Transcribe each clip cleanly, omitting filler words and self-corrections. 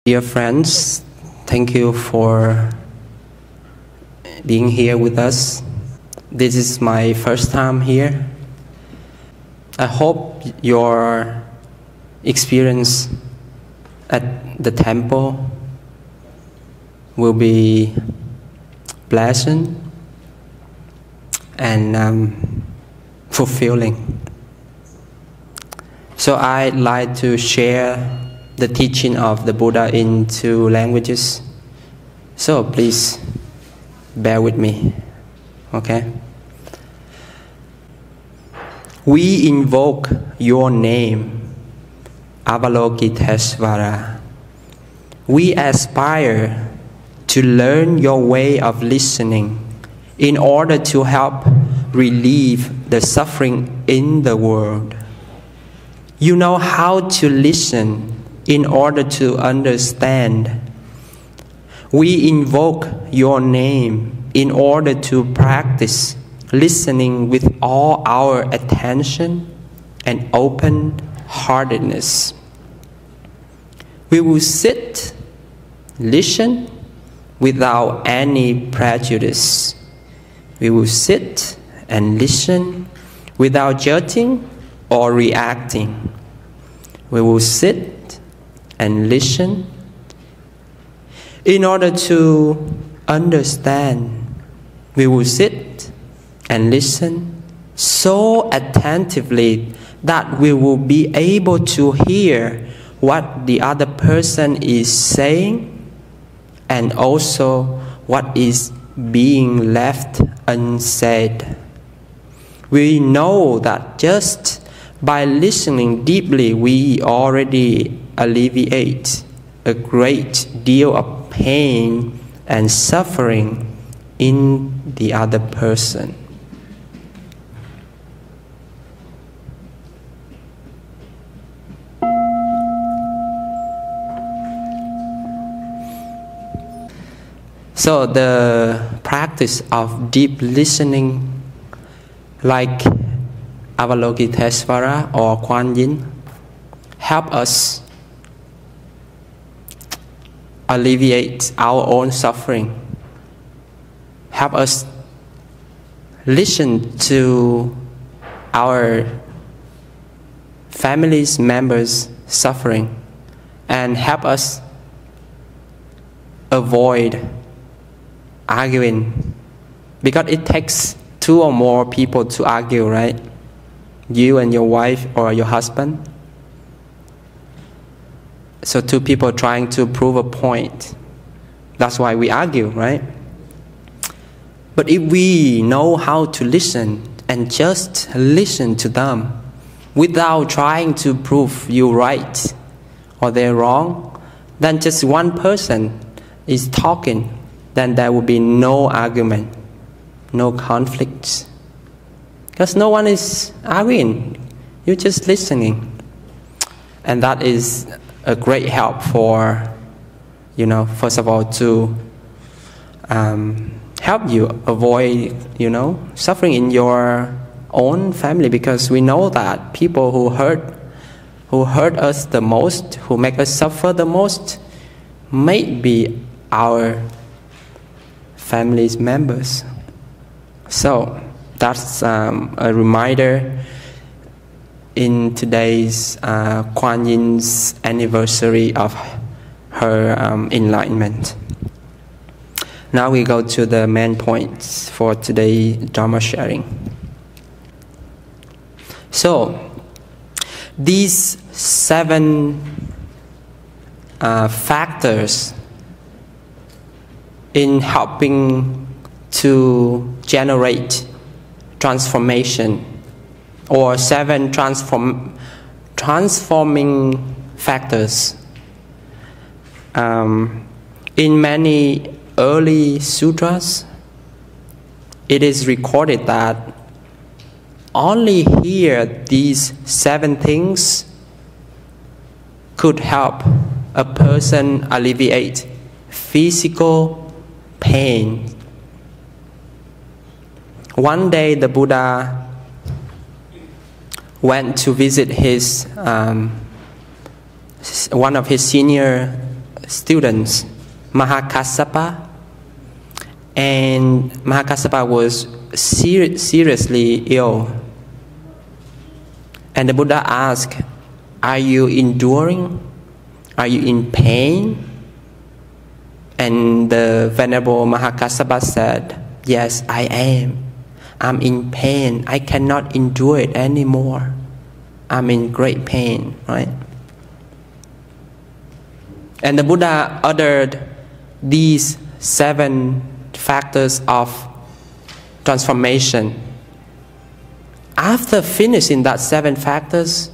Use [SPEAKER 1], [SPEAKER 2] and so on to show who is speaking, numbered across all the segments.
[SPEAKER 1] Dear friends, thank you for being here with us. This is my first time here. I hope your experience at the temple will be pleasant and fulfilling. So I'd like to share the teaching of the Buddha in two languages. So please bear with me, okay? We invoke your name, Avalokitesvara. We aspire to learn your way of listening in order to help relieve the suffering in the world. You know how to listen in order to understand. We invoke your name in order to practice listening with all our attention and open-heartedness. We will sit, listen without any prejudice. We will sit and listen without judging or reacting. We will sit and listen in order to understand. We will sit and listen so attentively that we will be able to hear what the other person is saying and also what is being left unsaid. We know that just by listening deeply, we already alleviate a great deal of pain and suffering in the other person. So the practice of deep listening, like Avalokitesvara or Kuan Yin, help us alleviate our own suffering. Help us listen to our family's members' suffering and help us avoid arguing, because it takes two or more people to argue, right? You and your wife or your husband. So two people trying to prove a point. That's why we argue, right? But if we know how to listen and just listen to them without trying to prove you right or they're wrong, then just one person is talking, then there will be no argument, no conflicts. Because no one is arguing, you're just listening. And that is a great help for, first of all, to help you avoid, suffering in your own family. Because we know that people who hurt us the most, who make us suffer the most, may be our family's members. So that's a reminder in today's Kuan Yin's anniversary of her enlightenment. Now we go to the main points for today's Dharma sharing. So these 7 factors in helping to generate transformation, or 7 transforming factors. In many early sutras, it is recorded that only here these 7 things could help a person alleviate physical pain. One day the Buddha went to visit his one of his senior students, Mahakassapa, and Mahakassapa was seriously ill. And the Buddha asked, "Are you enduring? Are you in pain?" And the Venerable Mahakassapa said, "Yes, I am. I'm in pain. I cannot endure it anymore. I'm in great pain," right? And the Buddha uttered these 7 factors of transformation. After finishing that 7 factors,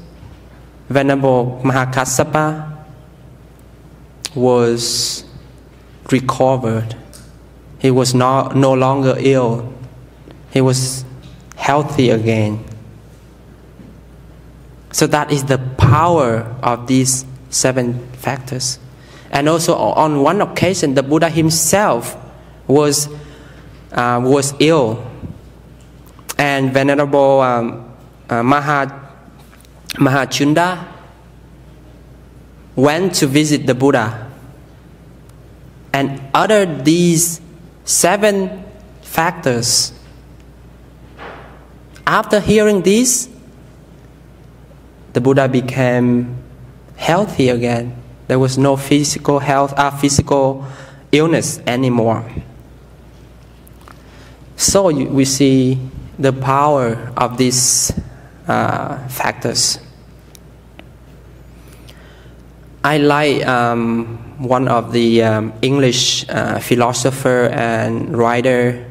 [SPEAKER 1] Venerable Mahakassapa was recovered. He was no longer ill. He was healthy again. So that is the power of these 7 factors. And also on one occasion, the Buddha himself was ill, and Venerable Mahachunda went to visit the Buddha and uttered these 7 factors. After hearing this, the Buddha became healthy again. There was no physical illness anymore. So we see the power of these factors. I like one of the English philosopher and writer,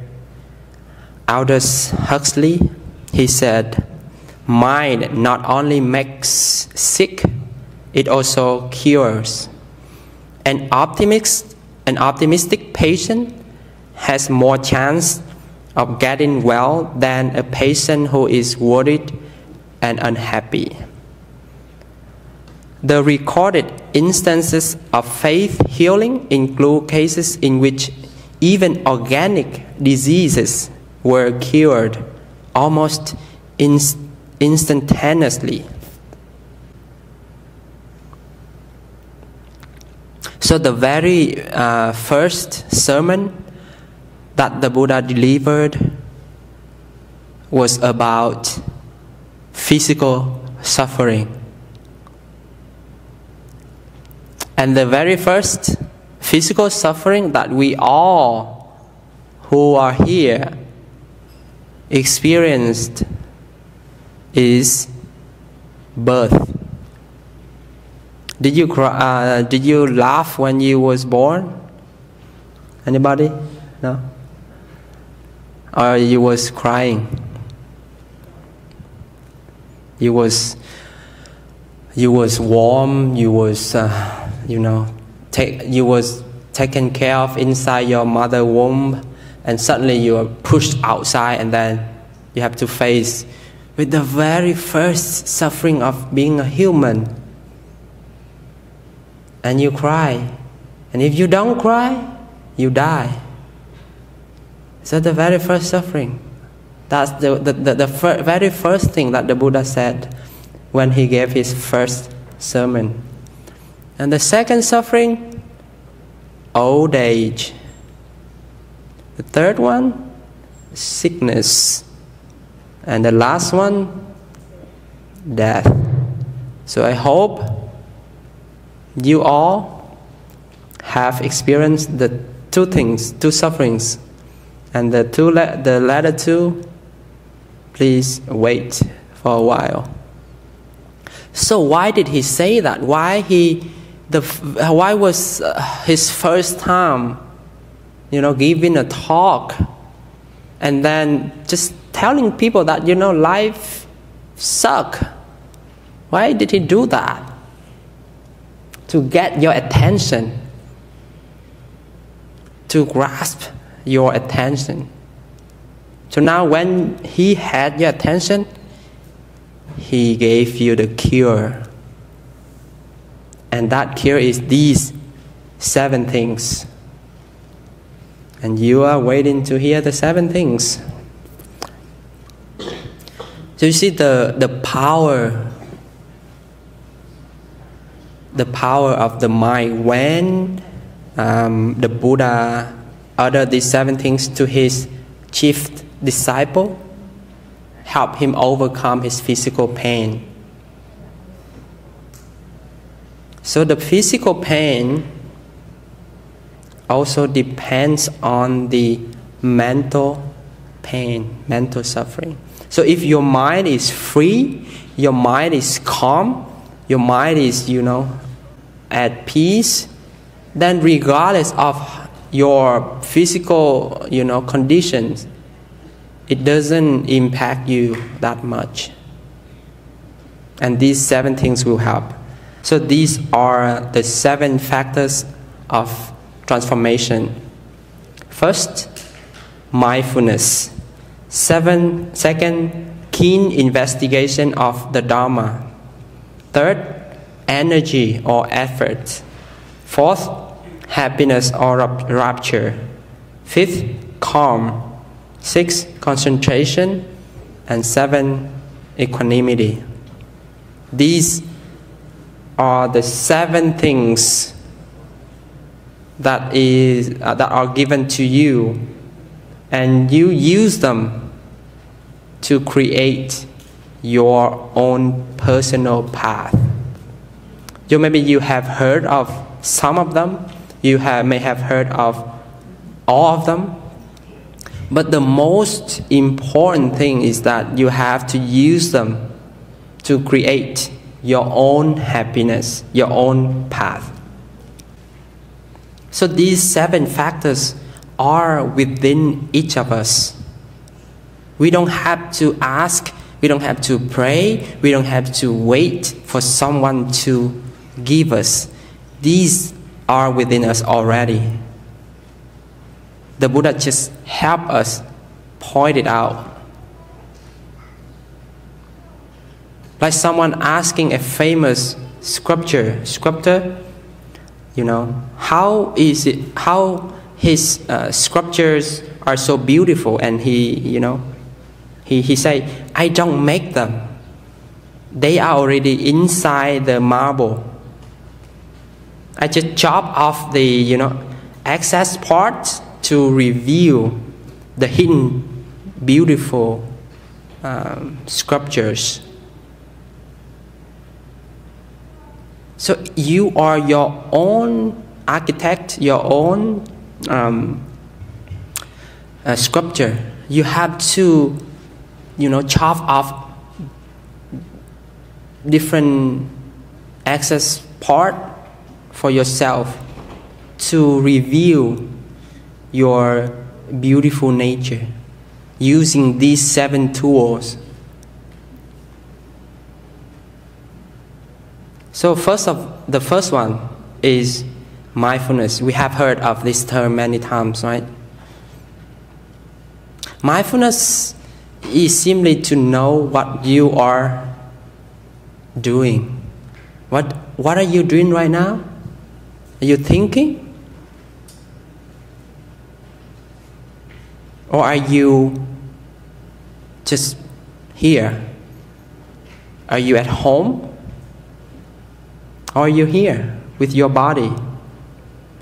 [SPEAKER 1] Aldous Huxley. He said, "Mind not only makes sick, it also cures. An optimistic patient has more chance of getting well than a patient who is worried and unhappy." The recorded instances of faith healing include cases in which even organic diseases were cured almost instantaneously. So the very first sermon that the Buddha delivered was about physical suffering. And the very first physical suffering that we all who are here experienced is birth. Did you cry, did you laugh when you was born? Anybody? No? Or you was crying? You was warm. You was you was taken care of inside your mother womb, and suddenly you are pushed outside, and then you have to face with the very first suffering of being a human. And you cry. And if you don't cry, you die. So the very first suffering. That's the very first thing that the Buddha said when he gave his first sermon. And the second suffering, old age. The third one, sickness. And the last one, death. So I hope you all have experienced the 2 things, 2 sufferings. And the latter 2, please wait for a while. So why did he say that? Why was his first time, giving a talk, and then just telling people that, life sucks? Why did he do that? To get your attention, to grasp your attention. So now when he had your attention, he gave you the cure. And that cure is these 7 things. And you are waiting to hear the 7 things. So you see the power the power of the mind. When the Buddha uttered these 7 things to his chief disciple, help him overcome his physical pain. So the physical pain also depends on the mental pain, mental suffering. So if your mind is free, your mind is calm, your mind is, at peace, then regardless of your physical, conditions, it doesn't impact you that much. And these 7 things will help. So these are the 7 factors of transformation. First, mindfulness. Second, keen investigation of the Dharma. Third, energy or effort. Fourth, happiness or rapture. Fifth, calm. 6, concentration. And 7, equanimity. These are the 7 things that are given to you, and you use them to create your own personal path. Maybe you have heard of some of them, may have heard of all of them, but the most important thing is that you have to use them to create your own happiness, your own path. So these 7 factors are within each of us. We don't have to ask, we don't have to pray, we don't have to wait for someone to give us. These are within us already. The Buddha just helped us point it out. Like someone asking a famous sculptor, how his sculptures are so beautiful, and he say, I don't make them. They are already inside the marble. I just chop off the excess parts to reveal the hidden beautiful sculptures. So you are your own architect, your own sculpture. You have to, chop off different excess part for yourself to reveal your beautiful nature using these 7 tools. So the first one is mindfulness. We have heard of this term many times, right? Mindfulness is simply to know what you are doing. What are you doing right now? Are you thinking? Or are you just here? Are you at home? Or are you here with your body?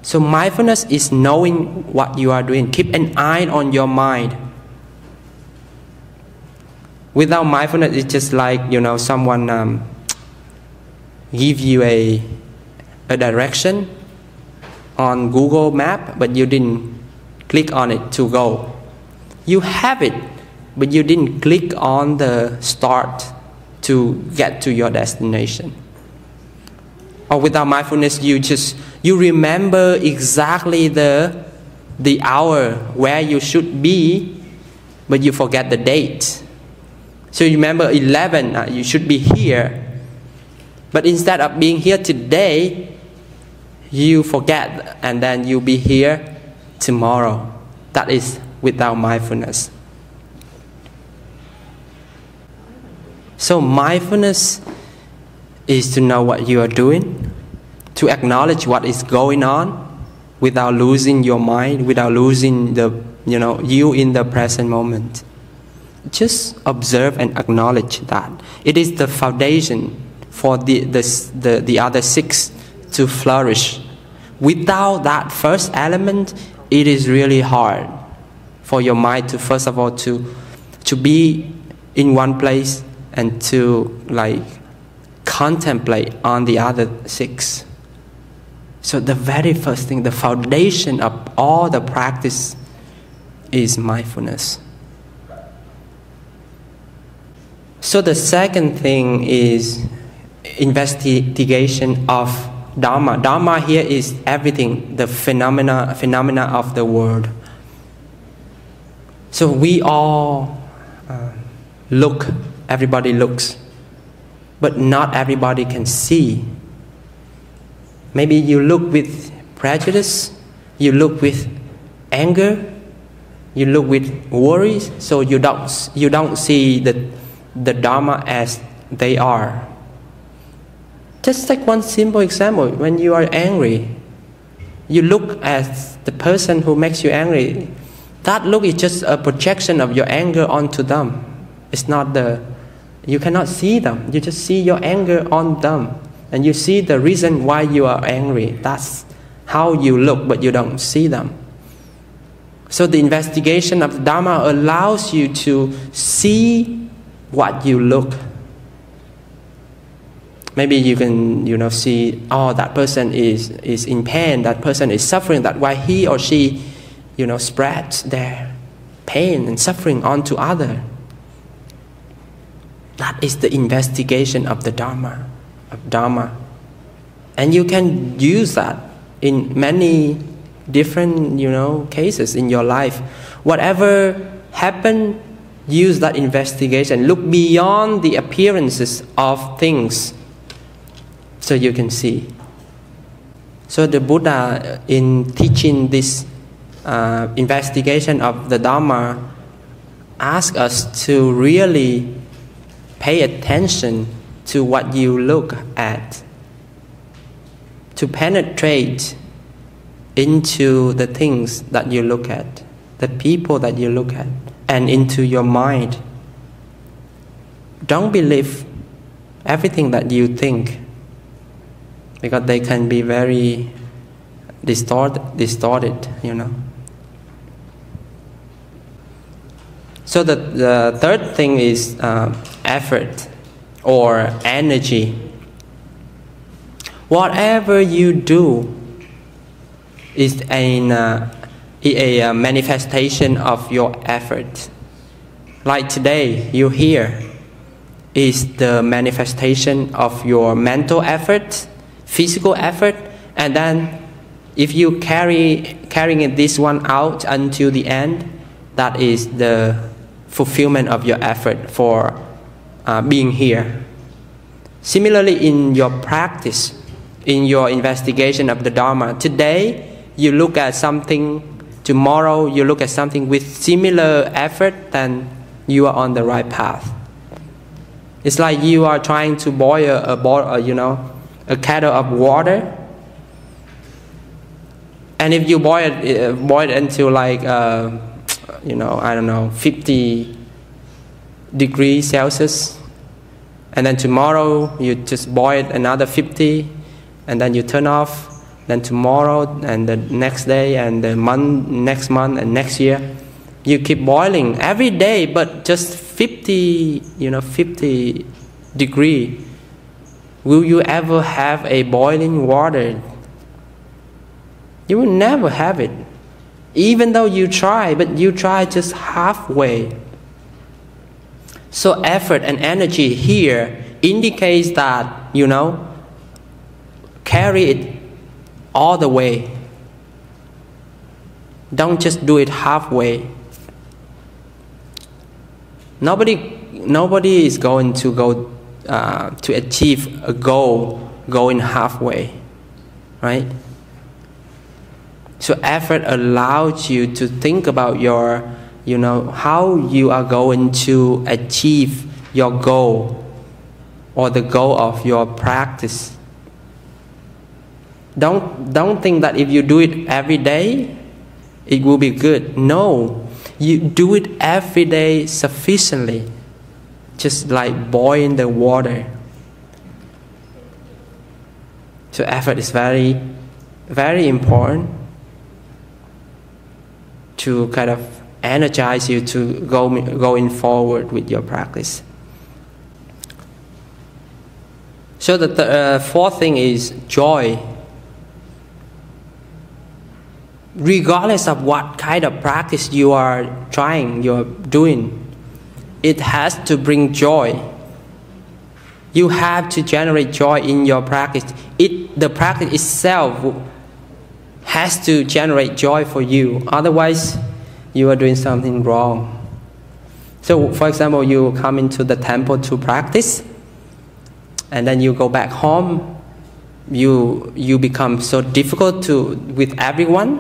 [SPEAKER 1] So mindfulness is knowing what you are doing. Keep an eye on your mind. Without mindfulness, it's just like, someone give you a direction on Google Map, but you didn't click on it to go. You have it, but you didn't click on the start to get to your destination. Or without mindfulness, you remember exactly the hour where you should be, but you forget the date. So you remember 11, you should be here. But instead of being here today, you forget, and then you'll be here tomorrow. That is without mindfulness. So mindfulness is to know what you are doing, to acknowledge what is going on without losing your mind, without losing you in the present moment. Just observe and acknowledge that. It is the foundation for the other 6 to flourish. Without that first element, it is really hard for your mind to, first of all, to be in one place and to like contemplate on the other 6. So the very first thing, the foundation of all the practice is mindfulness. So the second thing is investigation of Dharma. Dharma here is everything, the phenomena of the world. So we all look, everybody looks, but not everybody can see. Maybe you look with prejudice, you look with anger, you look with worries, so you don't see the Dharma as they are. Just take one simple example. When you are angry, you look at the person who makes you angry. That look is just a projection of your anger onto them. It's not you cannot see them. You just see your anger on them. And you see the reason why you are angry. That's how you look, but you don't see them. So the investigation of the Dharma allows you to see what you look. Maybe you can, see, oh, that person is in pain, that person is suffering, that's why he or she, spreads their pain and suffering onto others. That is the investigation of the Dharma, And you can use that in many different, cases in your life. Whatever happened, use that investigation. Look beyond the appearances of things, so you can see. So the Buddha, in teaching this investigation of the Dharma, asks us to really pay attention to what you look at, to penetrate into the things that you look at, the people that you look at, and into your mind. Don't believe everything that you think, because they can be very distorted. So the third thing is effort or energy. Whatever you do is a manifestation of your effort. Like today, you're here, is the manifestation of your mental effort, physical effort, and then if you carrying this one out until the end, that is the fulfillment of your effort for being here. Similarly, in your practice, in your investigation of the Dharma, today you look at something, tomorrow you look at something with similar effort, then you are on the right path. It's like you are trying to boil a kettle of water, and if you boil it until like 50 degrees Celsius, and then tomorrow you just boil another 50, and then you turn off. Then tomorrow and the next day and the next month and next year, you keep boiling every day, but just 50 degree. Will you ever have a boiling water? You will never have it. Even though you try, but you try just halfway. So effort and energy here indicates that, carry it all the way. Don't just do it halfway. Nobody is going to go to achieve a goal going halfway, right? So effort allows you to think about your, how you are going to achieve your goal or the goal of your practice. Don't think that if you do it every day, it will be good. No, you do it every day sufficiently, just like boiling the water. So effort is very, very important to kind of energize you to going forward with your practice. So the fourth thing is joy. Regardless of what kind of practice you are trying, you're doing, it has to bring joy. You have to generate joy in your practice. The practice itself has to generate joy for you. Otherwise, you are doing something wrong. So, for example, you come into the temple to practice, and then you go back home. You become so difficult with everyone,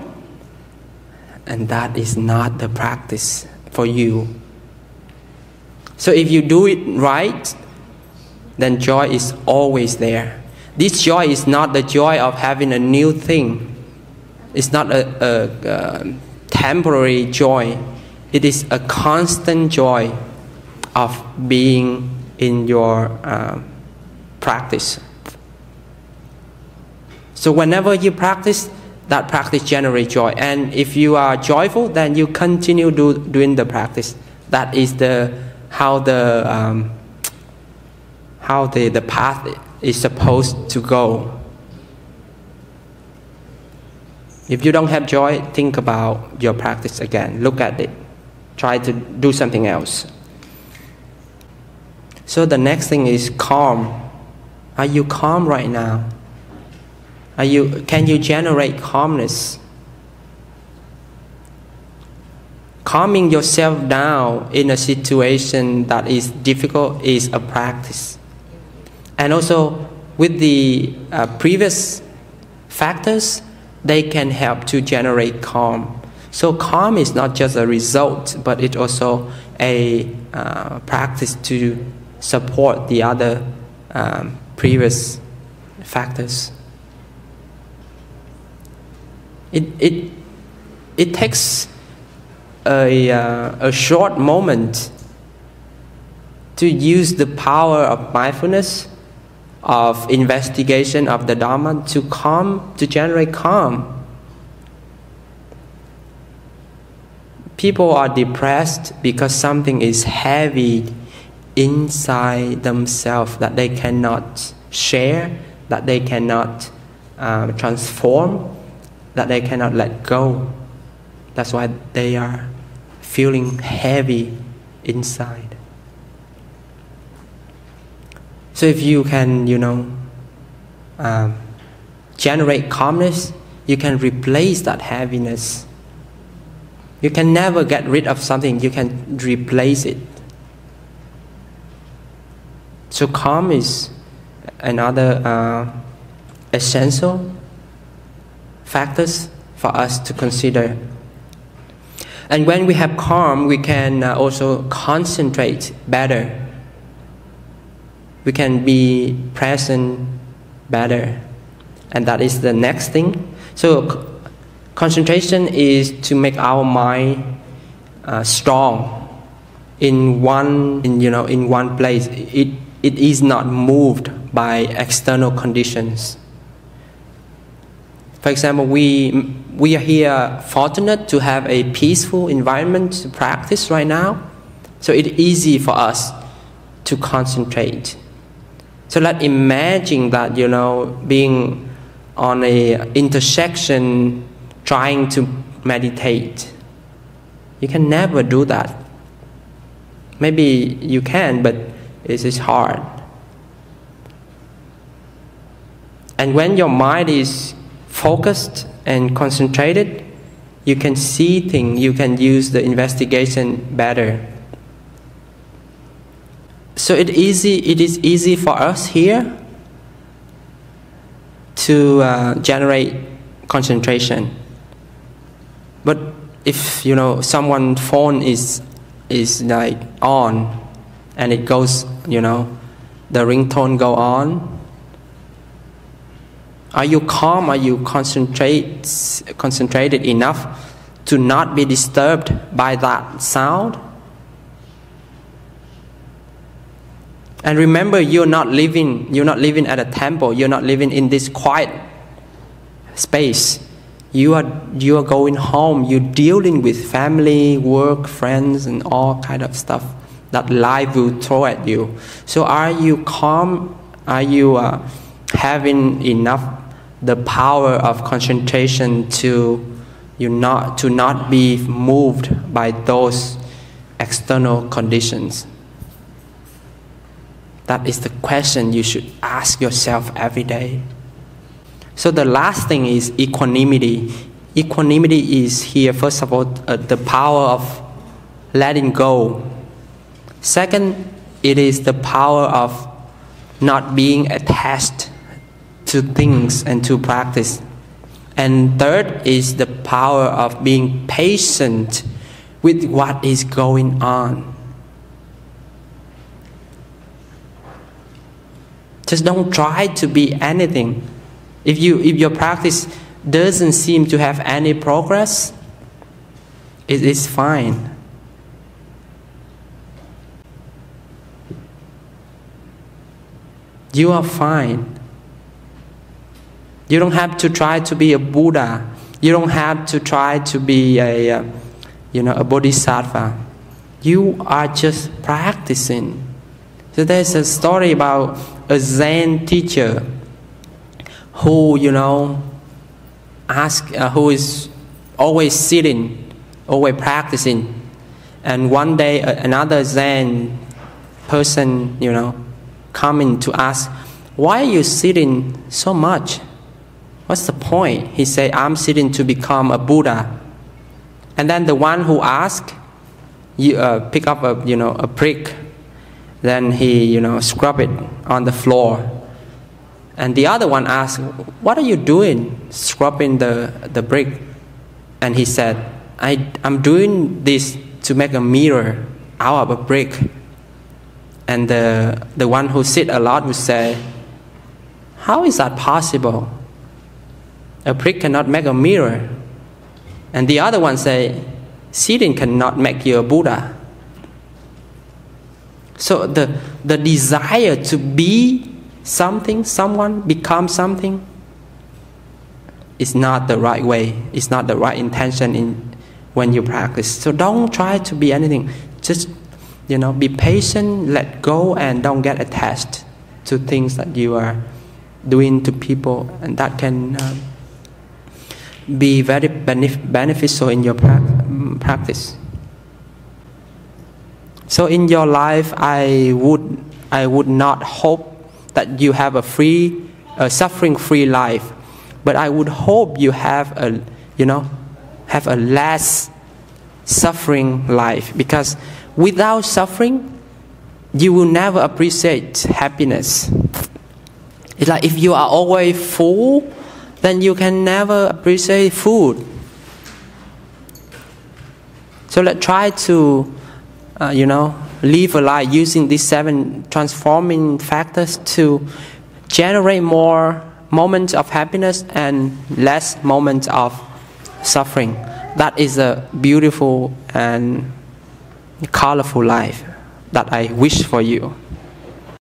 [SPEAKER 1] and that is not the practice for you. So if you do it right, then joy is always there. This joy is not the joy of having a new thing. It's not a temporary joy. It is a constant joy of being in your practice. So whenever you practice, that practice generates joy. And if you are joyful, then you continue doing the practice. That is how the path is supposed to go. If you don't have joy, think about your practice again. Look at it. Try to do something else. So the next thing is calm. Are you calm right now? Can you generate calmness? Calming yourself down in a situation that is difficult is a practice. And also with the previous factors, they can help to generate calm. So calm is not just a result, but it's also a practice to support the other previous factors. It takes a short moment to use the power of mindfulness, of investigation of the Dharma to generate calm. People are depressed because something is heavy inside themselves that they cannot share, that they cannot transform, that they cannot let go. That's why they are feeling heavy inside. So if you can, generate calmness, you can replace that heaviness. You can never get rid of something, you can replace it. So calm is another essential factors for us to consider. And when we have calm, we can also concentrate better. We can be present better. And that is the next thing. So concentration is to make our mind strong in one place. It is not moved by external conditions. For example, we are here fortunate to have a peaceful environment to practice right now. So it's easy for us to concentrate. So let's imagine that, being on an intersection trying to meditate. You can never do that. Maybe you can, but it is hard. And when your mind is focused and concentrated, you can see things, you can use the investigation better. So it is easy for us here to generate concentration. But if someone's phone is like on and it goes, the ringtone go on, are you calm? Are you concentrated enough to not be disturbed by that sound? And remember, you're not living at a temple. You're not living in this quiet space. You are going home. You're dealing with family, work, friends, and all kind of stuff that life will throw at you. So are you calm? Are you having enough the power of concentration to not be moved by those external conditions? That is the question you should ask yourself every day. So the last thing is equanimity. Equanimity is here, first of all, the power of letting go. Second, it is the power of not being attached to things and to practice. And third is the power of being patient with what is going on. Just don't try to be anything. If your practice doesn't seem to have any progress, it is fine. You are fine. You don't have to try to be a Buddha. You don't have to try to be a bodhisattva. You are just practicing. So there's a story about a Zen teacher who, who is always sitting, always practicing. And one day another Zen person, coming to ask, why are you sitting so much? What's the point? He said, I'm sitting to become a Buddha. And then the one who asked, pick up a brick. Then he, scrub it on the floor. And the other one asked, what are you doing, scrubbing the brick? And he said, I'm doing this to make a mirror out of a brick. And the one who sit a lot would say, how is that possible? A brick cannot make a mirror. And the other one say, sitting cannot make you a Buddha. So the desire to be something, someone, become something, is not the right way. It's not the right intention when you practice. So don't try to be anything. Just, be patient, let go, and don't get attached to things that you are doing to people. And that can be very beneficial in your practice. So in your life, I would not hope that you have a suffering-free life, but I would hope you have a less suffering life, because without suffering, you will never appreciate happiness. It's like if you are always full, then you can never appreciate food. So let's try to live a life using these 7 transforming factors to generate more moments of happiness and less moments of suffering. That is a beautiful and colorful life that I wish for you.